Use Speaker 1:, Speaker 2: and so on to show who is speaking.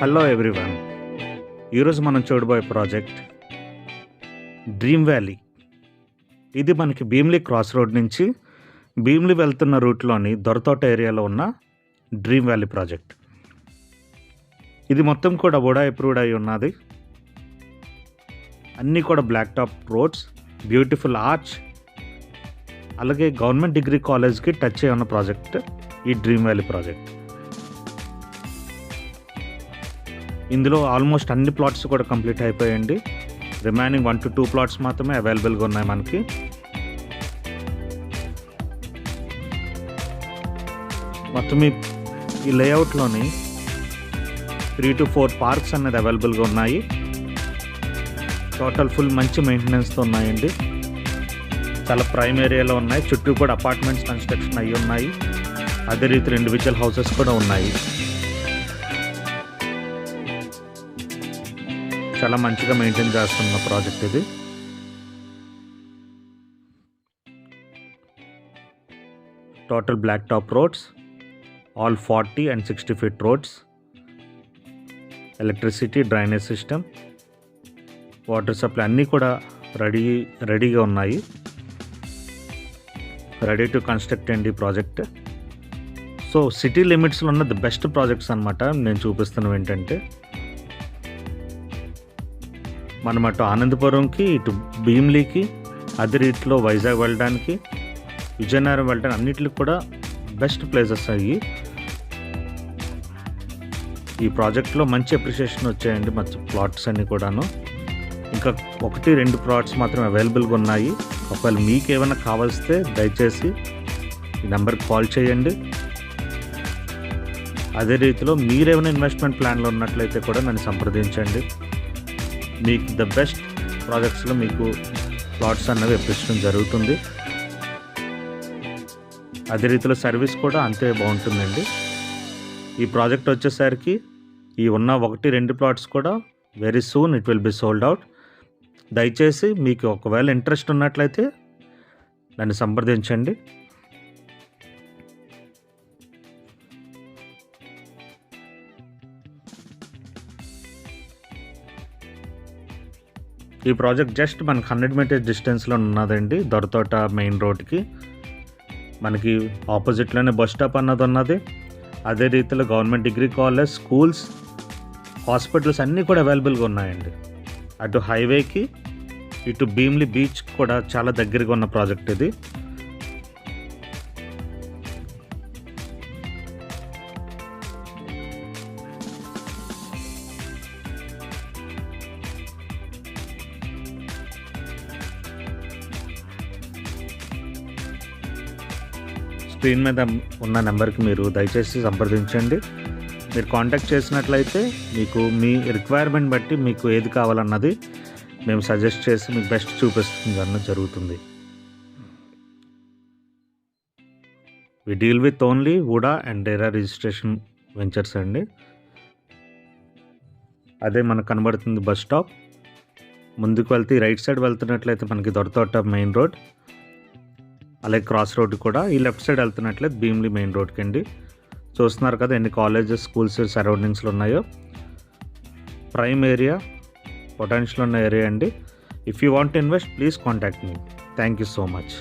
Speaker 1: Hello everyone. ఈరోజు మనం చూడబోయే ప్రాజెక్ట్ డ్రీమ్ వ్యాలీ. ఇది మనకి భీమిలి క్రాస్ రోడ్ నుంచి భీమిలి వెళ్తున్న రూట్లోని దొరతోట ఏరియాలో ఉన్న డ్రీమ్ వ్యాలీ ప్రాజెక్ట్. ఇది మొత్తం కూడా వుడా అప్రూవ్డ్ అయి ఉన్నది. అన్నీ కూడా black top roads, beautiful arch, అలాగే గవర్నమెంట్ డిగ్రీ కాలేజ్కి టచ్ అయి ఉన్న ప్రాజెక్ట్ ఈ డ్రీమ్ వ్యాలీ ప్రాజెక్ట్. ఇందులో ఆల్మోస్ట్ అన్ని ప్లాట్స్ కూడా కంప్లీట్ అయిపోయాయండి. రిమైనింగ్ 1 to 2 ప్లాట్స్ మాత్రమే అవైలబుల్గా ఉన్నాయి మనకి. మొత్తం ఈ లేఅవుట్లోని 3 to 4 పార్క్స్ అనేది అవైలబుల్గా ఉన్నాయి. టోటల్ ఫుల్ మంచి మెయింటెనెన్స్తో ఉన్నాయండి. చాలా ప్రైమ్ ఏరియాలో ఉన్నాయి. చుట్టూ కూడా అపార్ట్మెంట్స్ కన్స్ట్రక్షన్ అయ్యి ఉన్నాయి. అదే రీతిలో ఇండివిజువల్ హౌసెస్ కూడా ఉన్నాయి. చాలా మంచిగా మెయింటైన్ చేస్తున్న ప్రాజెక్ట్ ఇది. Total black top roads, all 40 and 60 feet రోడ్స్, electricity, drainage system, water supply అన్నీ కూడా రెడీగా ఉన్నాయి. రెడీ టు కన్స్ట్రక్ట్ అండి ప్రాజెక్ట్. సో సిటీ లిమిట్స్లో ఉన్న ది బెస్ట్ ప్రాజెక్ట్స్ అనమాట. నేను చూపిస్తున్నవి ఏంటంటే మనం అటు ఆనందపురంకి, ఇటు భీమిలీకి, అదే రీతిలో వైజాగ్ వెళ్ళడానికి, విజయనగరం వెళ్ళడానికి అన్నిటికి కూడా బెస్ట్ ప్లేసెస్ అయ్యి ఈ ప్రాజెక్ట్లో మంచి అప్రిషియేషన్ వచ్చాయండి. మంచి ప్లాట్స్ అన్నీ కూడాను. ఇంకా 1-2 ప్లాట్స్ మాత్రం అవైలబుల్గా ఉన్నాయి. ఒకవేళ మీకు ఏమైనా కావాల్స్తే దయచేసి ఈ నెంబర్కి కాల్ చేయండి. అదే రీతిలో మీరేమైనా ఇన్వెస్ట్మెంట్ ప్లాన్లో ఉన్నట్లయితే కూడా నన్ను సంప్రదించండి. మీకు ద బెస్ట్ ప్రాజెక్ట్స్లో మీకు ప్లాట్స్ అన్నవి ఇప్పించడం జరుగుతుంది. అదే రీతిలో సర్వీస్ కూడా అంతే బాగుంటుందండి. ఈ ప్రాజెక్ట్ వచ్చేసరికి ఈ ఉన్న 1-2 ప్లాట్స్ కూడా very soon it will be sold out. దయచేసి మీకు ఒకవేళ ఇంట్రెస్ట్ ఉన్నట్లయితే నన్ను సంప్రదించండి. ఈ ప్రాజెక్ట్ జస్ట్ మనకి 100 meters డిస్టెన్స్లో ఉన్నదండి. దొరతోట మెయిన్ రోడ్కి మనకి ఆపోజిట్లోనే బస్ స్టాప్ అన్నది ఉన్నది. అదే రీతిలో government degree college, schools, hospitals అన్నీ కూడా అవైలబుల్గా ఉన్నాయండి. అటు హైవేకి, ఇటు భీమిలి బీచ్ కూడా చాలా దగ్గరగా ఉన్న ప్రాజెక్ట్ ఇది. స్క్రీన్ మీద ఉన్న నెంబర్కి మీరు దయచేసి సంప్రదించండి. మీరు కాంటాక్ట్ చేసినట్లయితే మీకు మీ రిక్వైర్మెంట్ బట్టి మీకు ఏది కావాలన్నది మేము సజెస్ట్ చేసి మీకు బెస్ట్ చూపిస్తుంది అన్నది జరుగుతుంది. We deal with only VUDA and RERA registration ventures అండి. అదే మనకు కనబడుతుంది బస్ స్టాప్. ముందుకు వెళ్తే రైట్ సైడ్ వెళ్తున్నట్లయితే మనకి దొరతోట మెయిన్ రోడ్, అలాగే క్రాస్ రోడ్ కూడా. ఈ లెఫ్ట్ సైడ్ వెళ్తున్నట్లయితే భీమిలి మెయిన్ రోడ్కి అండి. చూస్తున్నారు కదా ఎన్ని కాలేజెస్, స్కూల్స్ సరౌండింగ్స్లో ఉన్నాయో. ప్రైమ్ ఏరియా, పొటెన్షియల్ ఉన్న ఏరియా అండి. If you want to invest please contact me. Thank you so much.